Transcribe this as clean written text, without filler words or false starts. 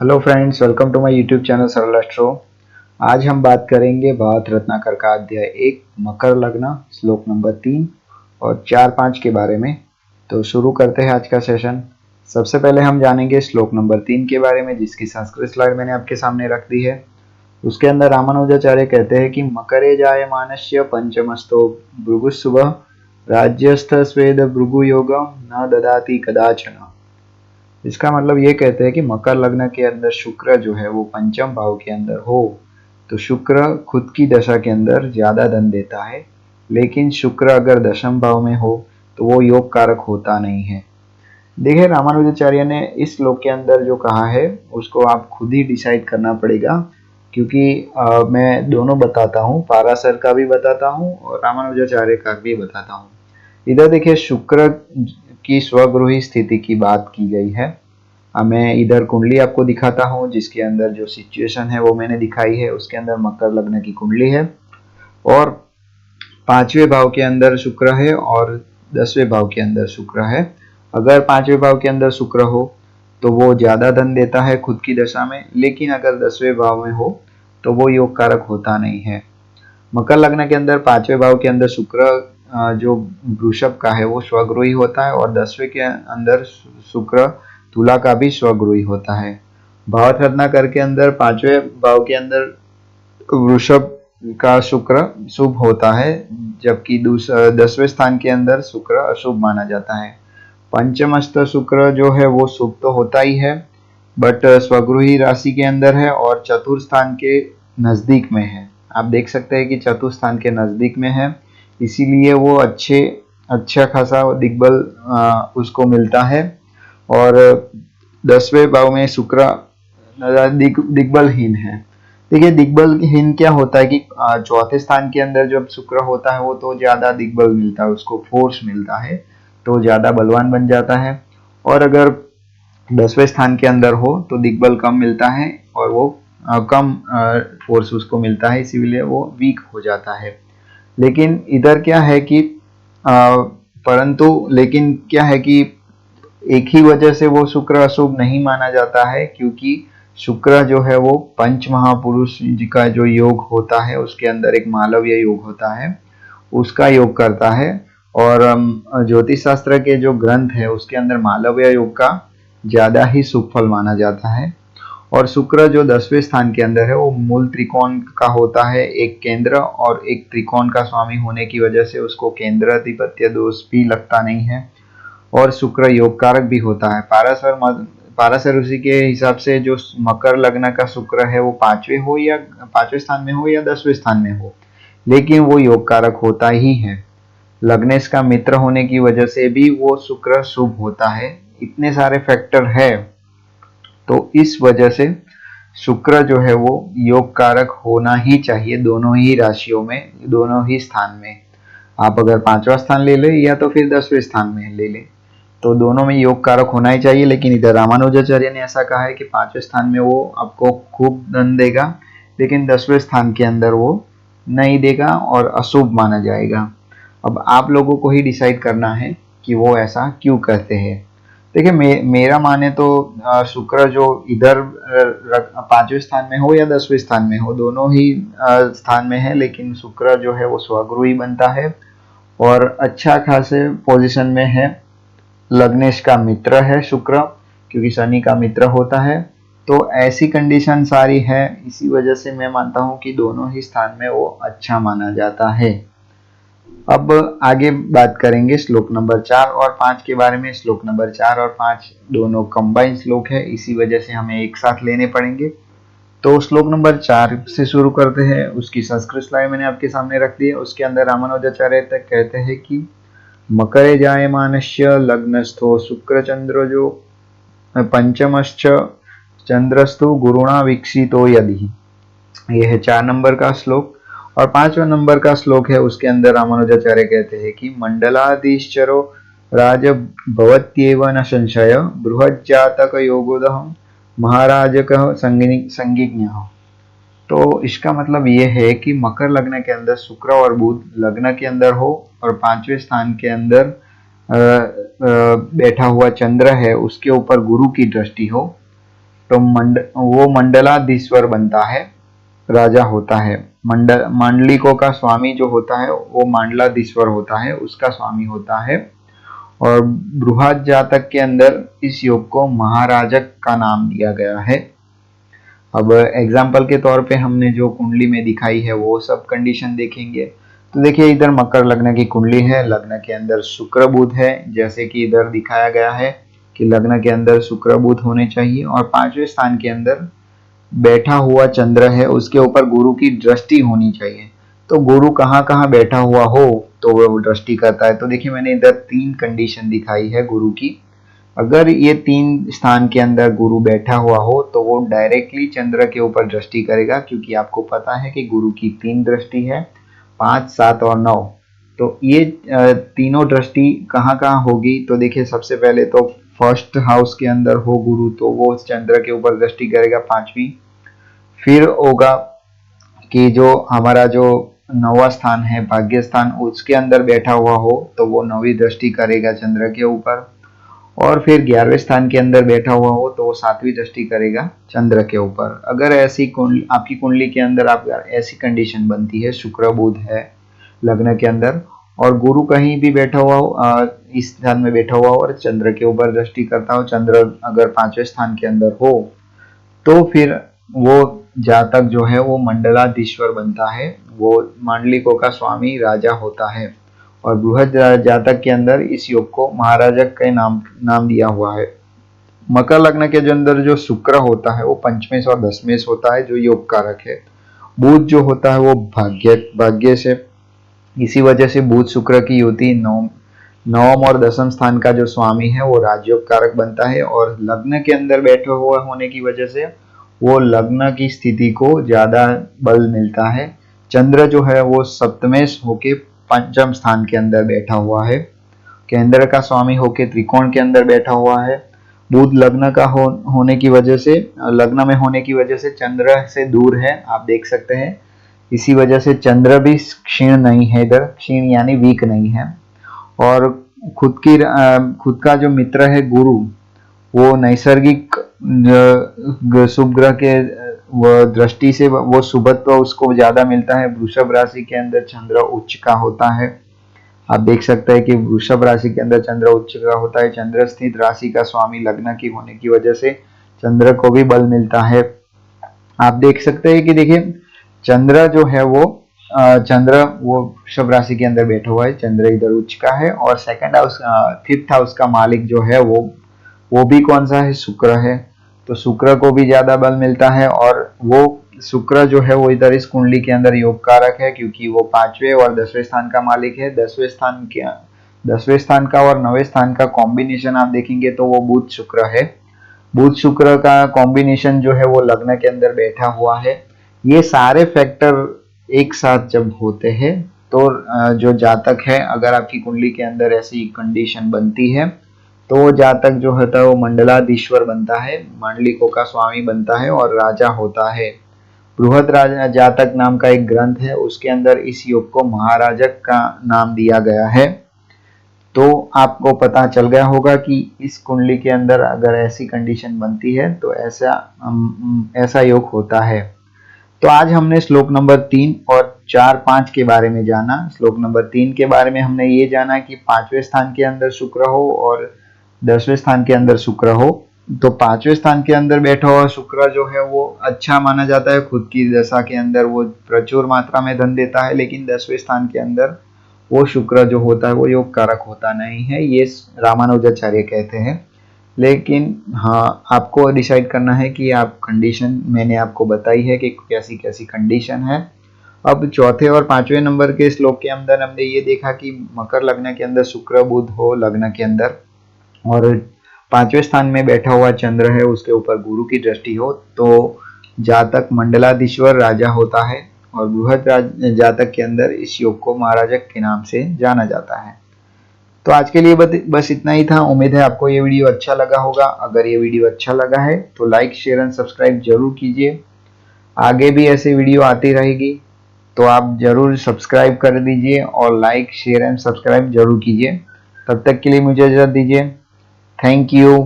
Hello friends, welcome to my YouTube channel Saral Astro. आज हम बात करेंगे भावार्थ रत्नाकर का अध्याय 1 मकर लग्न श्लोक नंबर 3 और 4-5 के बारे में। तो शुरू करते हैं आज का सेशन। सबसे पहले हम जानेंगे श्लोक नंबर 3 के बारे में, जिसकी संस्कृत स्लाइड मैंने आपके सामने रख दी है। उसके अंदर रामानुजाचार्य कहते हैं कि मकरे जायमानस्य पंचमस्तो भृगुशुभः राज्यस्थ स्वेद भृगु योगम न ददाति कदाचन। इसका मतलब ये कहते हैं कि मकर लग्न के अंदर शुक्र जो है वो पंचम भाव के अंदर हो तो शुक्र खुद की दशा के अंदर ज्यादा धन देता है, लेकिन शुक्र अगर दशम भाव में हो तो वो योग कारक होता नहीं है। देखिए, रामानुजाचार्य ने इस श्लोक के अंदर जो कहा है उसको आप खुद ही डिसाइड करना पड़ेगा, क्योंकि मैं दोनों बताता हूँ, पाराशर का भी बताता हूँ और रामानुजाचार्य का भी बताता हूँ। इधर देखिए, शुक्र की स्वगृही स्थिति की बात की गई है। मैं इधर कुंडली आपको दिखाता हूँ, जिसके अंदर जो सिचुएशन है वो मैंने दिखाई है। उसके अंदर मकर लग्न की कुंडली है और 5वें भाव के अंदर शुक्र है और 10वें भाव के अंदर शुक्र है। अगर 5वें भाव के अंदर शुक्र हो तो वो ज्यादा धन देता है खुद की दशा में, लेकिन अगर 10वें भाव में हो तो वो योग कारक होता नहीं है। मकर लग्न के अंदर 5वें भाव के अंदर शुक्र जो वृषभ का है वो स्वगृही होता है और 10वें के अंदर शुक्र तुला का भी स्वगृही होता है। भावार्थ रत्नाकर के अंदर 5वें भाव के अंदर वृषभ का शुक्र शुभ होता है, जबकि 10वें स्थान के अंदर शुक्र अशुभ माना जाता है। पंचमस्त शुक्र जो है वो शुभ तो होता ही है, बट स्वगृही राशि के अंदर है और चतुर्थ स्थान के नजदीक में है। आप देख सकते हैं कि चतुर्थ स्थान के नजदीक में है, इसीलिए वो अच्छा खासा दिग्बल उसको मिलता है। और 10वें भाव में शुक्र दिग्बलहीन है। देखिए, दिग्बलहीन क्या होता है कि चौथे स्थान के अंदर जब शुक्र होता है वो तो ज्यादा दिग्बल मिलता है, उसको फोर्स मिलता है, तो ज्यादा बलवान बन जाता है। और अगर 10वें स्थान के अंदर हो तो दिग्बल कम मिलता है और वो कम फोर्स उसको मिलता है, इसीलिए वो वीक हो जाता है। लेकिन इधर क्या है कि लेकिन क्या है कि एक ही वजह से वो शुक्र अशुभ नहीं माना जाता है, क्योंकि शुक्र जो है वो पंच महापुरुष जी का जो योग होता है उसके अंदर एक मालव्य योग होता है, उसका योग करता है। और ज्योतिष शास्त्र के जो ग्रंथ है उसके अंदर मालव्य योग का ज्यादा ही शुभ फल माना जाता है। और शुक्र जो 10वें स्थान के अंदर है वो मूल त्रिकोण का होता है, एक केंद्र और एक त्रिकोण का स्वामी होने की वजह से उसको केंद्राधिपत्य दोष भी लगता नहीं है और शुक्र योग कारक भी होता है। पाराशर ऋषि के हिसाब से जो मकर लग्न का शुक्र है वो 5वें स्थान में हो या 10वें स्थान में हो, लेकिन वो योग कारक होता ही है। लग्नेश का मित्र होने की वजह से भी वो शुक्र शुभ होता है। इतने सारे फैक्टर है, तो इस वजह से शुक्र जो है वो योग कारक होना ही चाहिए दोनों ही राशियों में, दोनों ही स्थान में। आप अगर 5वां स्थान ले ले या तो फिर 10वें स्थान में ले ले, तो दोनों में योग कारक होना ही चाहिए। लेकिन इधर रामानुजाचार्य ने ऐसा कहा है कि 5वें स्थान में वो आपको खूब धन देगा, लेकिन 10वें स्थान के अंदर वो नहीं देगा और अशुभ माना जाएगा। अब आप लोगों को ही डिसाइड करना है कि वो ऐसा क्यों कहते हैं। देखिए, मेरा माने तो शुक्र जो इधर 5वें स्थान में हो या 10वें स्थान में हो, दोनों ही स्थान में है, लेकिन शुक्र जो है वो स्वगृही बनता है और अच्छा खासे पोजीशन में है। लग्नेश का मित्र है शुक्र, क्योंकि शनि का मित्र होता है। तो ऐसी कंडीशन सारी है, इसी वजह से मैं मानता हूं कि दोनों ही स्थान में वो अच्छा माना जाता है। अब आगे बात करेंगे श्लोक नंबर 4 और 5 के बारे में। श्लोक नंबर 4 और 5 दोनों कंबाइंड श्लोक है, इसी वजह से हमें एक साथ लेने पड़ेंगे। तो श्लोक नंबर 4 से शुरू करते हैं। उसकी संस्कृत स्लाइड मैंने आपके सामने रख दी है। उसके अंदर रामानुजाचार्य तक कहते हैं कि मकरे जायमानस्य लग्नस्थो शुक्रचंद्र जो पंचमश्च चंद्रस्तु गुरुणा विकसितो यदि। यह है 4 नंबर का श्लोक। और 5वां नंबर का श्लोक है, उसके अंदर रामानुजाचार्य कहते हैं कि मंडलाधीश्चरो राज भवत्येव न संशय बृहज्जातक योगोदहम महाराजक संज्ञ। तो इसका मतलब ये है कि मकर लग्न के अंदर शुक्र और बुध लग्न के अंदर हो और 5वें स्थान के अंदर बैठा हुआ चंद्र है, उसके ऊपर गुरु की दृष्टि हो, तो वो मंडलाधीश्वर बनता है, राजा होता है। मांडलिकों का स्वामी जो होता है वो मंडलाधीश्वर होता है, उसका स्वामी होता है। और बृहद जातक के अंदर इस योग को महाराजक का नाम दिया गया है। अब एग्जाम्पल के तौर पे हमने जो कुंडली में दिखाई है वो सब कंडीशन देखेंगे। तो देखिए इधर मकर लग्न की कुंडली है, लग्न के अंदर शुक्र बुध है, जैसे कि इधर दिखाया गया है कि लग्न के अंदर शुक्र बुध होने चाहिए, और पांचवें स्थान के अंदर बैठा हुआ चंद्र है, उसके ऊपर गुरु की दृष्टि होनी चाहिए। तो गुरु कहाँ कहाँ बैठा हुआ हो तो वो दृष्टि करता है। तो देखिए मैंने इधर 3 कंडीशन दिखाई है गुरु की। अगर ये 3 स्थान के अंदर गुरु बैठा हुआ हो तो वो डायरेक्टली चंद्र के ऊपर दृष्टि करेगा, क्योंकि आपको पता है कि गुरु की 3 दृष्टि है, 5, 7 और 9। तो ये तीनों दृष्टि कहाँ कहाँ होगी, तो देखिए सबसे पहले तो फर्स्ट हाउस के अंदर हो गुरु तो वो चंद्र के ऊपर दृष्टि करेगा, 5वीं। फिर होगा कि जो हमारा जो 9वां स्थान है भाग्य स्थान, उसके अंदर बैठा हुआ हो तो वो 9वीं दृष्टि करेगा चंद्र के ऊपर। और फिर 11वें स्थान के अंदर बैठा हुआ हो तो वो 7वीं दृष्टि करेगा चंद्र के ऊपर। अगर ऐसी आपकी कुंडली के अंदर आप ऐसी कंडीशन बनती है, शुक्र बुध है लग्न के अंदर और गुरु कहीं भी बैठा हुआ हो, इस स्थान में बैठा हुआ हो और चंद्र के ऊपर दृष्टि करता हो, चंद्र अगर 5वें स्थान के अंदर हो, तो फिर वो जातक जो है वो मंडलाधीश्वर बनता है, वो मांडलिकों का स्वामी राजा होता है। और बृहद जातक के अंदर इस योग को महाराजक के नाम दिया हुआ है। मकर लग्न के अंदर जो शुक्र होता है वो पंचमेश और दशमेश होता है, जो योग कारक है। बुध जो होता है वो भाग्य से, इसी वजह से बुध शुक्र की युति नवम और दसम स्थान का जो स्वामी है वो राजयोग कारक बनता है। और लग्न के अंदर बैठे हुए होने की वजह से वो लग्न की स्थिति को ज्यादा बल मिलता है। चंद्र जो है वो सप्तमेश होके पंचम स्थान के अंदर बैठा हुआ है, केंद्र का स्वामी होके त्रिकोण के अंदर बैठा हुआ है। बुध लग्न का होने की वजह से, लग्न में होने की वजह से चंद्र से दूर है, आप देख सकते हैं। इसी वजह से चंद्र भी क्षीण नहीं है, इधर क्षीण यानी वीक नहीं है। और खुद का जो मित्र है गुरु, वो नैसर्गिक शुभ ग्रह के दृष्टि से वो शुभत्व उसको ज्यादा मिलता है। वृषभ राशि के अंदर चंद्र उच्च का होता है, आप देख सकते हैं कि वृषभ राशि के अंदर चंद्र उच्च का होता है। चंद्र स्थित राशि का स्वामी लग्न की होने की वजह से चंद्र को भी बल मिलता है। आप देख सकते हैं कि देखिए चंद्र जो है वो वृषभ राशि के अंदर बैठा हुआ है, चंद्र इधर उच्च का है। और सेकंड हाउस, फिफ्थ हाउस का मालिक जो है वो भी कौन सा है, शुक्र है। तो शुक्र को भी ज्यादा बल मिलता है। और वो शुक्र जो है वो इधर इस कुंडली के अंदर योग कारक है, क्योंकि वो 5वें और 10वें स्थान का मालिक है। 10वें स्थान का और 9वें स्थान का कॉम्बिनेशन आप देखेंगे तो वो बुध शुक्र है। बुध शुक्र का कॉम्बिनेशन जो है वो लग्न के अंदर बैठा हुआ है। ये सारे फैक्टर एक साथ जब होते हैं तो जो जातक है, अगर आपकी कुंडली के अंदर ऐसी कंडीशन बनती है तो वो जातक जो होता है वो मंडलाधीश्वर बनता है, मांडलिकों का स्वामी बनता है और राजा होता है। बृहद राजा जातक नाम का एक ग्रंथ है, उसके अंदर इस योग को महाराजक का नाम दिया गया है। तो आपको पता चल गया होगा कि इस कुंडली के अंदर अगर ऐसी कंडीशन बनती है तो ऐसा योग होता है। तो आज हमने श्लोक नंबर 3 और 4, 5 के बारे में जाना। श्लोक नंबर 3 के बारे में हमने ये जाना कि 5वें स्थान के अंदर शुक्र हो और 10वें स्थान के अंदर शुक्र हो। तो 5वें स्थान के अंदर बैठा हुआ शुक्र जो है वो अच्छा माना जाता है, खुद की दशा के अंदर वो प्रचुर मात्रा में धन देता है। लेकिन 10वें स्थान के अंदर वो शुक्र जो होता है वो योग कारक होता नहीं है, ये रामानुजाचार्य कहते हैं। लेकिन हाँ, आपको डिसाइड करना है कि आप कंडीशन मैंने आपको बताई है कि कैसी कैसी कंडीशन है। अब चौथे और 5वें नंबर के श्लोक के अंदर हमने ये देखा कि मकर लग्न के अंदर शुक्र बुध हो लग्न के अंदर और 5वें स्थान में बैठा हुआ चंद्र है, उसके ऊपर गुरु की दृष्टि हो तो जातक मंडलाधीश्वर राजा होता है। और बृहद जातक के अंदर इस योग को महाराजक के नाम से जाना जाता है। तो आज के लिए बस इतना ही था। उम्मीद है आपको ये वीडियो अच्छा लगा होगा। अगर ये वीडियो अच्छा लगा है तो लाइक शेयर एंड सब्सक्राइब जरूर कीजिए। आगे भी ऐसे वीडियो आती रहेगी तो आप जरूर सब्सक्राइब कर दीजिए और लाइक शेयर एंड सब्सक्राइब जरूर कीजिए। तब तक के लिए मुझे इजाजत दीजिए। Thank you.